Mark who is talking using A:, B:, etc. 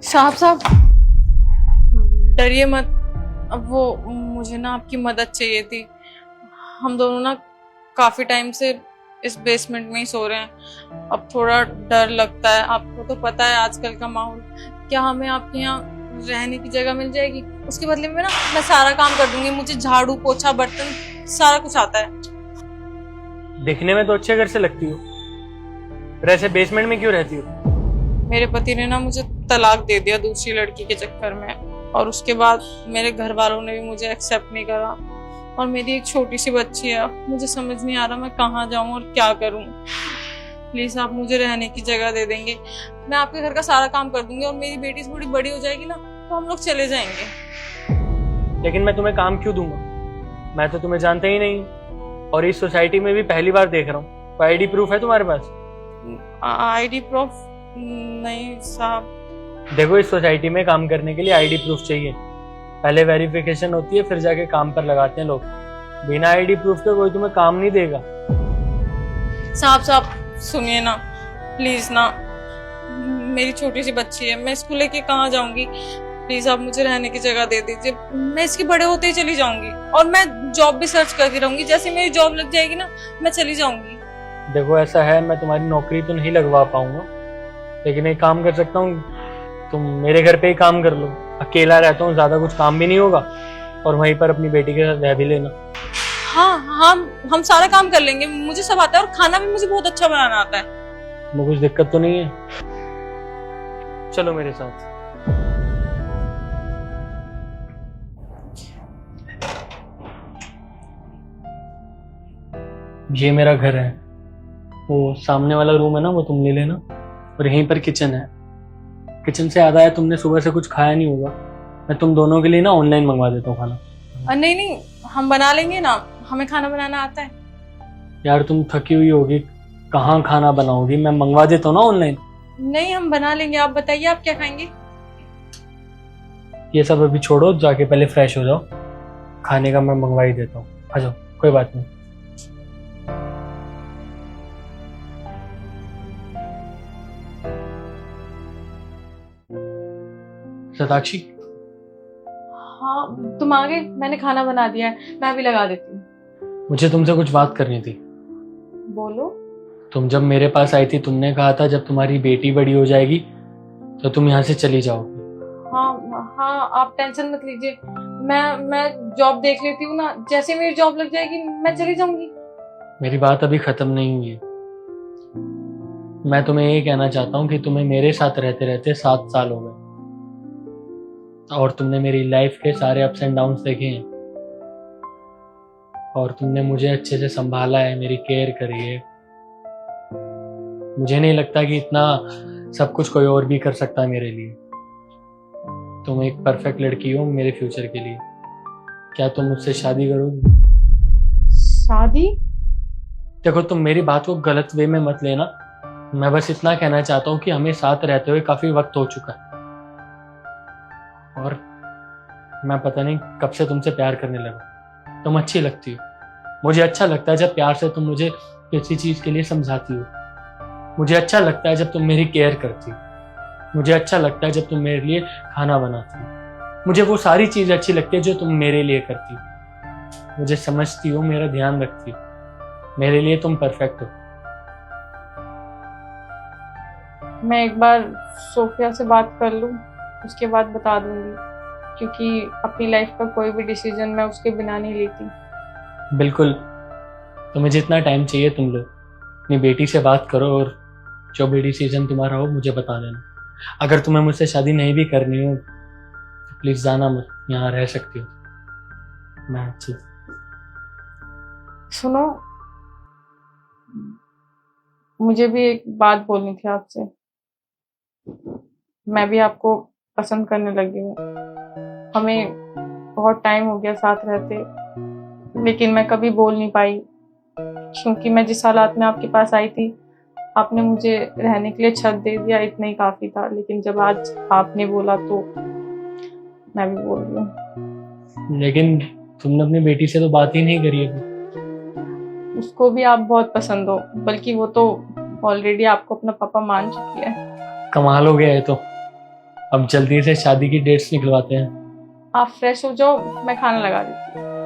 A: साहब साहब, डरिए मत। अब वो मुझे ना आपकी मदद चाहिए थी। हम दोनों ना काफी टाइम से इस बेसमेंट में ही सो रहे हैं। अब थोड़ा डर लगता है। आपको तो पता है आजकल का माहौल। क्या हमें आपके यहाँ रहने की जगह मिल जाएगी? उसके बदले में ना मैं सारा काम कर दूंगी। मुझे झाड़ू पोछा बर्तन सारा कुछ आता है।
B: दिखने में तो अच्छे घर से लगती हो, पर ऐसे बेसमेंट में क्यों रहती हो?
A: मेरे पति ने ना मुझे तलाक दे दिया दूसरी लड़की के चक्कर में, और उसके बाद मेरे घर वालों ने भी मुझे एक्सेप्ट नहीं करा। और मेरी एक छोटी सी बच्ची है। मुझे समझ नहीं आ रहा मैं कहाँ जाऊँ और क्या करूँ। प्लीज आप मुझे रहने की जगह दे देंगे। मैं आपके घर का सारा काम कर दूंगी, और मेरी बेटी थोड़ी बड़ी हो जाएगी ना तो हम लोग चले जाएंगे।
B: लेकिन मैं तुम्हें काम क्यों दूंगा? मैं तो तुम्हें जानता ही नहीं हूँ, और इस सोसाइटी में भी पहली बार देख रहा हूँ। कोई आईडी प्रूफ है तुम्हारे पास?
A: आईडी प्रूफ नहीं साहब।
B: देखो, इस सोसाइटी में काम करने के लिए आईडी प्रूफ चाहिए। पहले वेरिफिकेशन होती है, फिर जाके काम पर लगाते हैं लोग। बिना आईडी प्रूफ के कोई तुम्हें काम नहीं देगा।
A: साहब सुनिए ना, प्लीज ना। मेरी छोटी सी बच्ची है, मैं इसको लेके कहाँ जाऊंगी? प्लीज आप मुझे रहने की जगह दे दीजिए। मैं इसके बड़े होते ही चली जाऊंगी, और मैं जॉब भी सर्च करती रहूंगी। जैसे मेरी जॉब लग जाएगी ना मैं चली जाऊंगी।
B: देखो, ऐसा है, मैं तुम्हारी नौकरी तो नहीं लगवा पाऊंगा, लेकिन एक काम कर सकता हूँ, तुम मेरे घर पे ही काम कर लो। अकेला रहता हूँ, ज्यादा कुछ काम भी नहीं होगा, और वहीं पर अपनी बेटी के साथ रह भी लेना।
A: हाँ हाँ, हम सारा काम कर लेंगे। मुझे सब आता है, और खाना भी मुझे बहुत अच्छा बनाना आता है।
B: तुम्हें कुछ दिक्कत तो नहीं है? चलो मेरे साथ। ये मेरा घर है। वो सामने वाला रूम है ना, वो तुम ले लेना, और यहीं पर किचन है। किचन से याद आया, तुमने सुबह से कुछ खाया नहीं होगा। मैं तुम दोनों के लिए ना ऑनलाइन मंगवा देता हूँ खाना।
A: नहीं, हम बना लेंगे ना। हमें खाना बनाना आता है।
B: यार, तुम थकी हुई होगी, कहाँ खाना बनाओगी? मैं मंगवा देता हूँ ना ऑनलाइन।
A: नहीं, हम बना लेंगे। आप बताइए आप क्या खाएंगे?
B: ये सब अभी छोड़ो, जाके पहले फ्रेश हो जाओ। खाने का मैं मंगवा ही देता हूँ। आ जाओ, कोई बात नहीं। शताक्षी,
A: हाँ तुम आ गए। मैंने खाना बना दिया है, मैं अभी लगा देती हूँ।
B: मुझे तुमसे कुछ बात करनी थी।
A: बोलो।
B: तुम जब मेरे पास आई थी, तुमने कहा था जब तुम्हारी बेटी बड़ी हो जाएगी तो तुम यहाँ से चली जाओगी।
A: हाँ हाँ, आप टेंशन मत लीजिए। मैं जॉब देख लेती हूँ ना। जैसे मेरी जॉब लग जाएगी मैं चली जाऊंगी।
B: मेरी बात अभी खत्म नहीं हुई है। मैं तुम्हें ये कहना चाहता हूँ कि तुम्हें मेरे साथ रहते रहते 7 साल हो गए, और तुमने मेरी लाइफ के सारे अप्स एंड डाउन्स देखे हैं, और तुमने मुझे अच्छे से संभाला है, मेरी केयर करी है। मुझे नहीं लगता कि इतना सब कुछ कोई और भी कर सकता है मेरे लिए। तुम एक परफेक्ट लड़की हो मेरे फ्यूचर के लिए। क्या तुम मुझसे शादी करोगी?
A: शादी?
B: देखो, तुम मेरी बात को गलत वे में मत लेना। मैं बस इतना कहना चाहता हूँ कि हमें साथ रहते हुए काफी वक्त हो चुका है, और मैं पता नहीं कब से तुमसे प्यार करने लगा। तुम अच्छी लगती हो। मुझे अच्छा लगता है जब प्यार से तुम मुझे किसी चीज के लिए समझाती हो। मुझे अच्छा लगता है जब तुम मेरी केयर करती हो। मुझे अच्छा लगता है जब तुम मेरे लिए खाना बनाती हो। मुझे वो सारी चीज अच्छी लगती है जो तुम मेरे लिए करती हो। मुझे समझती हो, मेरा ध्यान रखती हो। मेरे लिए तुम परफेक्ट हो।
A: मैं एक बार सोफिया से बात कर लूं, उसके बाद बता दूंगी। क्योंकि अपनी लाइफ का कोई भी डिसीजन मैं उसके बिना नहीं लेती।
B: बिल्कुल, तुम्हें जितना टाइम चाहिए तुम लो। अपनी बेटी से बात करो, और जो भी डिसीजन तुम्हारा हो मुझे बता देना। अगर तुम्हें मुझसे शादी नहीं भी करनी हो तो प्लीज जाना मत, यहाँ रह सकती हो। मैं अच्छी।
A: सुनो, मुझे भी एक बात बोलनी थी आपसे। मैं भी आपको पसंद करने लगी हूँ। हमें बहुत टाइम हो गया साथ रहते, लेकिन मैं कभी बोल नहीं पाई। क्योंकि मैं जिस हालात में आपके पास आई थी, आपने मुझे रहने के लिए छत दे दिया, इतना ही काफी था। लेकिन जब आज आपने बोला तो मैं भी बोल रही हूँ।
B: लेकिन तुमने अपनी बेटी से तो बात ही नहीं करी अभी।
A: उसको भी आप बहुत पसंद हो, बल्कि वो तो ऑलरेडी आपको अपना पापा मान चुकी है।
B: कमाल हो गया है तो। अब जल्दी से शादी की डेट्स निकलवाते हैं।
A: आप फ्रेश हो जाओ, मैं खाना लगा देती हूँ।